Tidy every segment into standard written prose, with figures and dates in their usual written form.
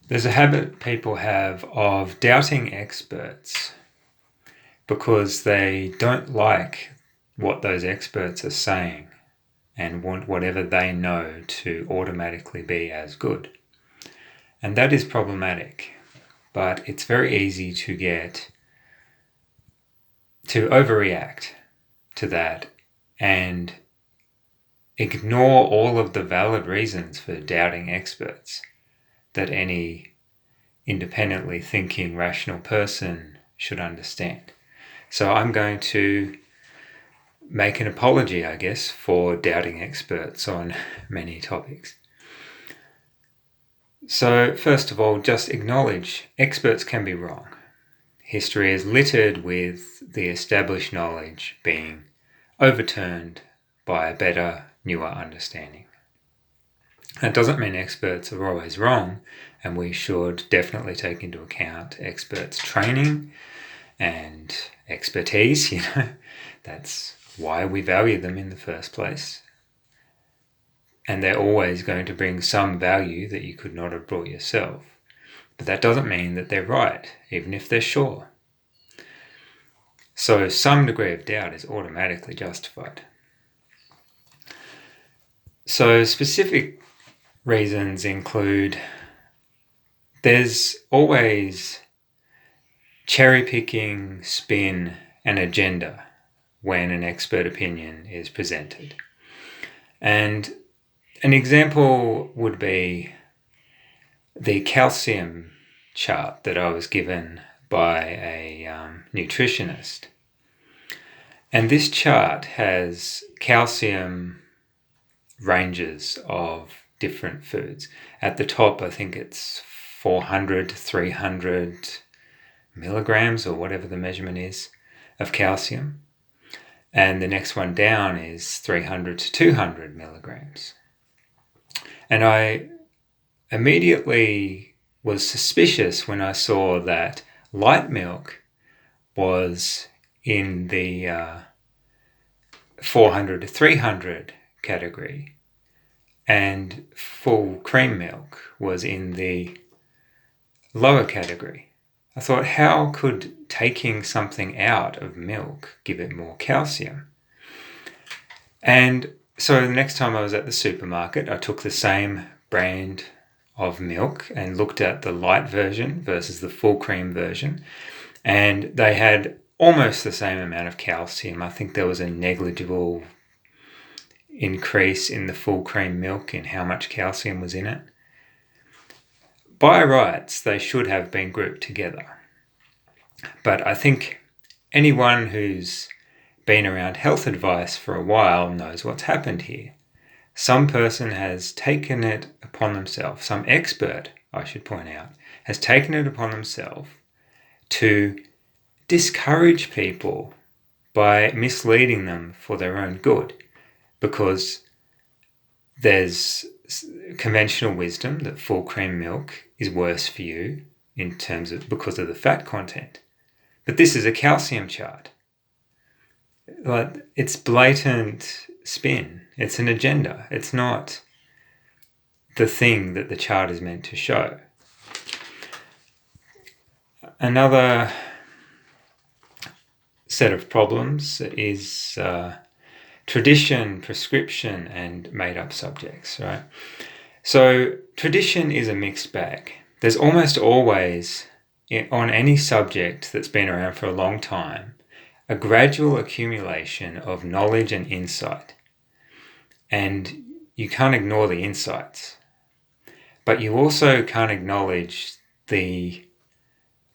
There's a habit people have of doubting experts because they don't like what those experts are saying and want whatever they know to automatically be as good. And that is problematic, but it's very easy to overreact to that and ignore all of the valid reasons for doubting experts that any independently thinking, rational person should understand. So I'm going to make an apology, I guess, for doubting experts on many topics. So first of all, just acknowledge experts can be wrong. History is littered with the established knowledge being overturned by a better, newer understanding. That doesn't mean experts are always wrong, and we should definitely take into account experts' training and expertise. That's why we value them in the first place. And they're always going to bring some value that you could not have brought yourself. But that doesn't mean that they're right, even if they're sure. So some degree of doubt is automatically justified. So specific reasons include there's always cherry-picking, spin, and agenda when an expert opinion is presented. And an example would be the calcium chart that I was given by a nutritionist. And this chart has calcium ranges of different foods. At the top, I think it's 400 to 300 milligrams, or whatever the measurement is, of calcium. And the next one down is 300 to 200 milligrams. And I immediately was suspicious when I saw that light milk was in the 400 to 300 category, and full cream milk was in the lower category. I thought, how could taking something out of milk give it more calcium? And so the next time I was at the supermarket, I took the same brand of milk and looked at the light version versus the full cream version, and they had almost the same amount of calcium. I think there was a negligible increase in the full cream milk in how much calcium was in it. By rights, they should have been grouped together. But I think anyone who's been around health advice for a while knows what's happened here. Some person has taken it upon themselves, some expert, I should point out, has taken it upon themselves to discourage people by misleading them for their own good, because there's conventional wisdom that full cream milk is worse for you because of the fat content. But this is a calcium chart. Like, it's blatant spin. It's an agenda. It's not the thing that the chart is meant to show. Another set of problems is tradition, prescription, and made-up subjects, right? So tradition is a mixed bag. There's almost always, on any subject that's been around for a long time, a gradual accumulation of knowledge and insight. And you can't ignore the insights. But you also can't acknowledge the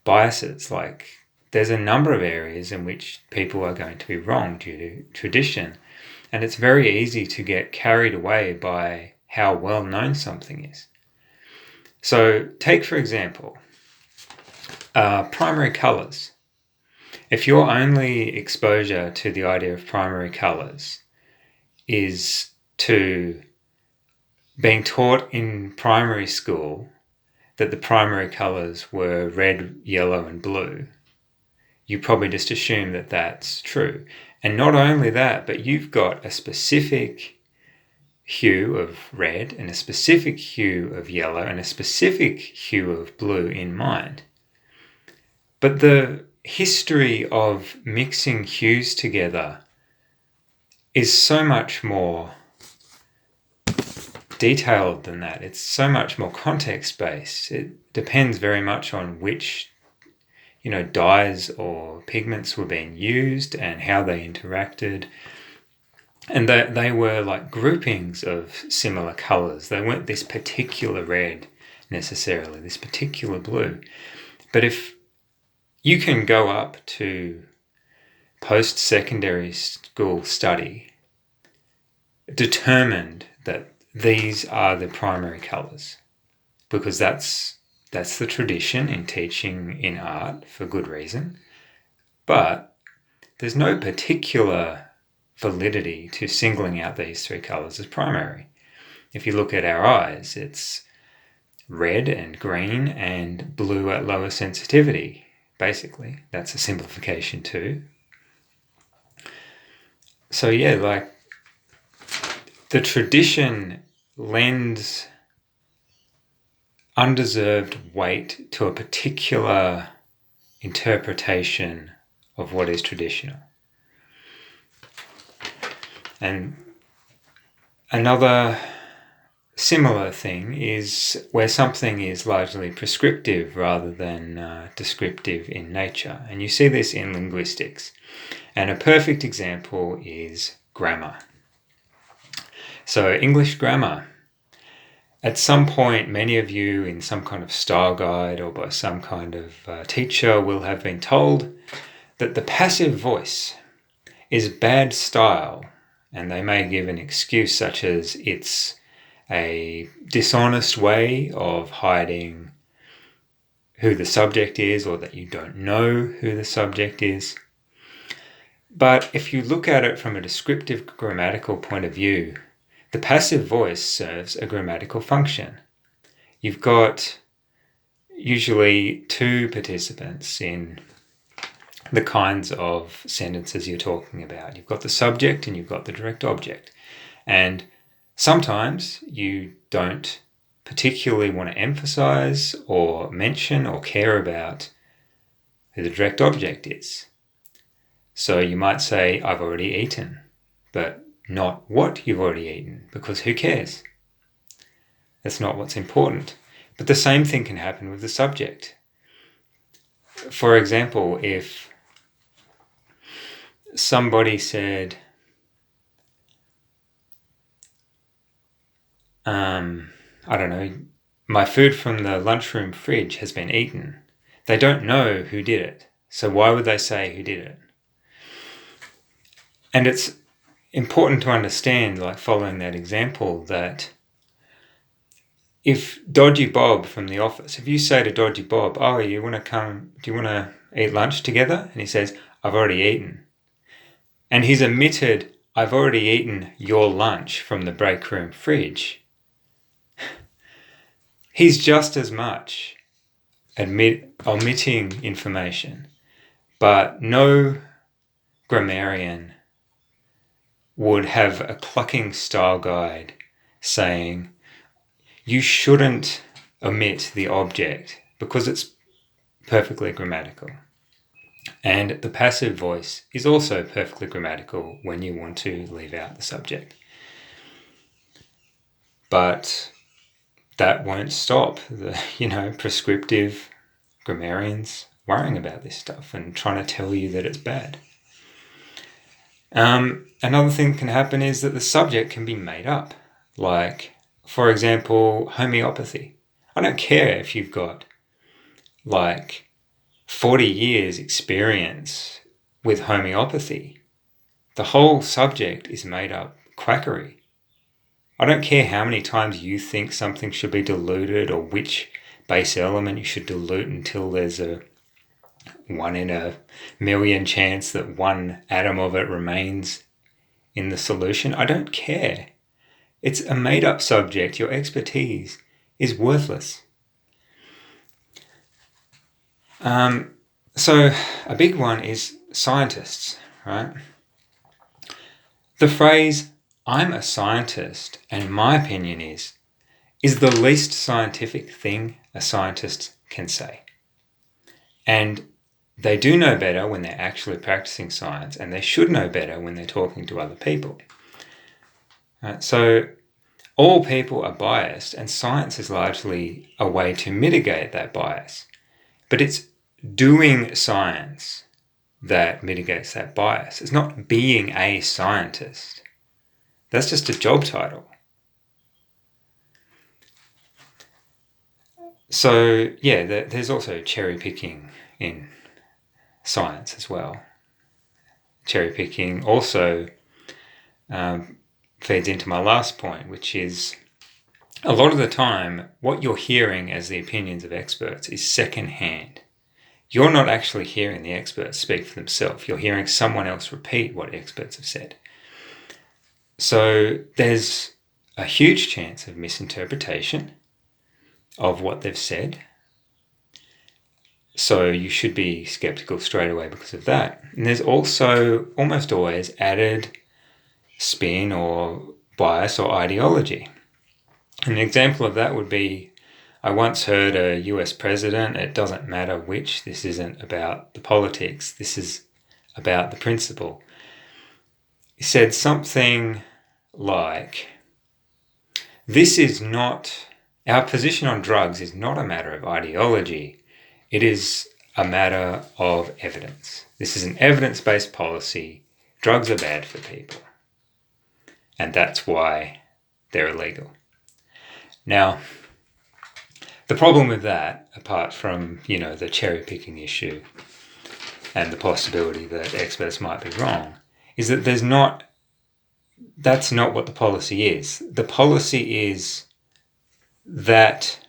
biases. Like, there's a number of areas in which people are going to be wrong due to tradition. And it's very easy to get carried away by how well known something is. So take, for example, primary colours. If your only exposure to the idea of primary colours is to being taught in primary school that the primary colours were red, yellow, and blue, you probably just assume that that's true. And not only that, but you've got a specific hue of red and a specific hue of yellow and a specific hue of blue in mind. But the history of mixing hues together is so much more detailed than that. It's so much more context-based. It depends very much on which, dyes or pigments were being used and how they interacted. And they were like groupings of similar colors. They weren't this particular red necessarily, this particular blue. But if you can go up to post-secondary school study determined that these are the primary colors, because that's the tradition in teaching in art for good reason. But there's no particular validity to singling out these three colors as primary. If you look at our eyes, it's red and green and blue at lower sensitivity. Basically, that's a simplification too. So yeah, like the tradition lends undeserved weight to a particular interpretation of what is traditional. And another similar thing is where something is largely prescriptive rather than descriptive in nature. And you see this in linguistics. And a perfect example is grammar. So English grammar. At some point, many of you in some kind of style guide or by some kind of teacher will have been told that the passive voice is bad style. And they may give an excuse such as it's a dishonest way of hiding who the subject is, or that you don't know who the subject is. But if you look at it from a descriptive grammatical point of view, the passive voice serves a grammatical function. You've got usually two participants in the kinds of sentences you're talking about. You've got the subject and you've got the direct object. And sometimes you don't particularly want to emphasize or mention or care about who the direct object is. So you might say, I've already eaten, but not what you've already eaten, because who cares? That's not what's important. But the same thing can happen with the subject. For example, if somebody said, I don't know, my food from the lunchroom fridge has been eaten. They don't know who did it. So why would they say who did it? And it's important to understand, like following that example, that if Dodgy Bob from the office, if you say to Dodgy Bob, oh, do you want to eat lunch together? And he says, I've already eaten. And he's omitted, I've already eaten your lunch from the break room fridge. He's just as much omitting information. But no grammarian would have a clucking style guide saying, you shouldn't omit the object because it's perfectly grammatical. And the passive voice is also perfectly grammatical when you want to leave out the subject. But that won't stop the, prescriptive grammarians worrying about this stuff and trying to tell you that it's bad. Another thing that can happen is that the subject can be made up. Like, for example, homeopathy. I don't care if you've got 40 years experience with homeopathy. The whole subject is made up quackery. I don't care how many times you think something should be diluted or which base element you should dilute until there's a 1 in a million chance that one atom of it remains in the solution. I don't care. It's a made-up subject. Your expertise is worthless. So a big one is scientists, right? The phrase, I'm a scientist, and my opinion is the least scientific thing a scientist can say. And they do know better when they're actually practicing science, and they should know better when they're talking to other people. So all people are biased, and science is largely a way to mitigate that bias. But it's doing science that mitigates that bias. It's not being a scientist. That's just a job title. So, yeah, there's also cherry picking in science as well. Cherry picking also feeds into my last point, which is a lot of the time, what you're hearing as the opinions of experts is secondhand. You're not actually hearing the experts speak for themselves. You're hearing someone else repeat what experts have said. So there's a huge chance of misinterpretation of what they've said. So you should be skeptical straight away because of that. And there's also almost always added spin or bias or ideology. An example of that would be, I once heard a US president, it doesn't matter which, this isn't about the politics, this is about the principle. He said something like, our position on drugs is not a matter of ideology, it is a matter of evidence. This is an evidence-based policy. Drugs are bad for people. And that's why they're illegal. Now, the problem with that, apart from, the cherry-picking issue and the possibility that experts might be wrong, is that that's not what the policy is. The policy is that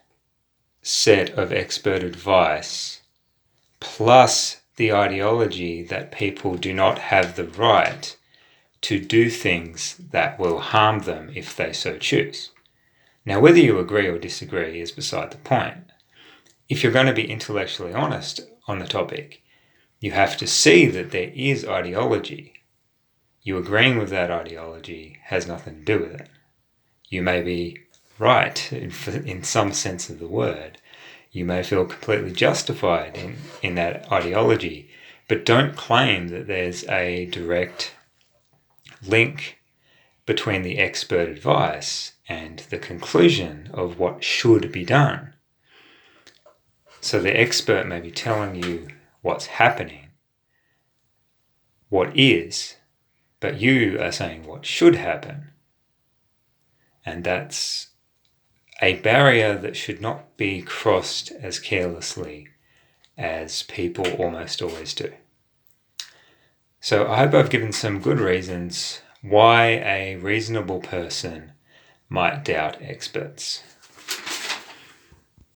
set of expert advice plus the ideology that people do not have the right to do things that will harm them if they so choose. Now, whether you agree or disagree is beside the point. If you're going to be intellectually honest on the topic, you have to see that there is ideology. You agreeing with that ideology has nothing to do with it. You may be right in some sense of the word. You may feel completely justified in that ideology, but don't claim that there's a direct link between the expert advice and the conclusion of what should be done. So the expert may be telling you what's happening, what is, but you are saying what should happen. And that's a barrier that should not be crossed as carelessly as people almost always do. So I hope I've given some good reasons why a reasonable person might doubt experts.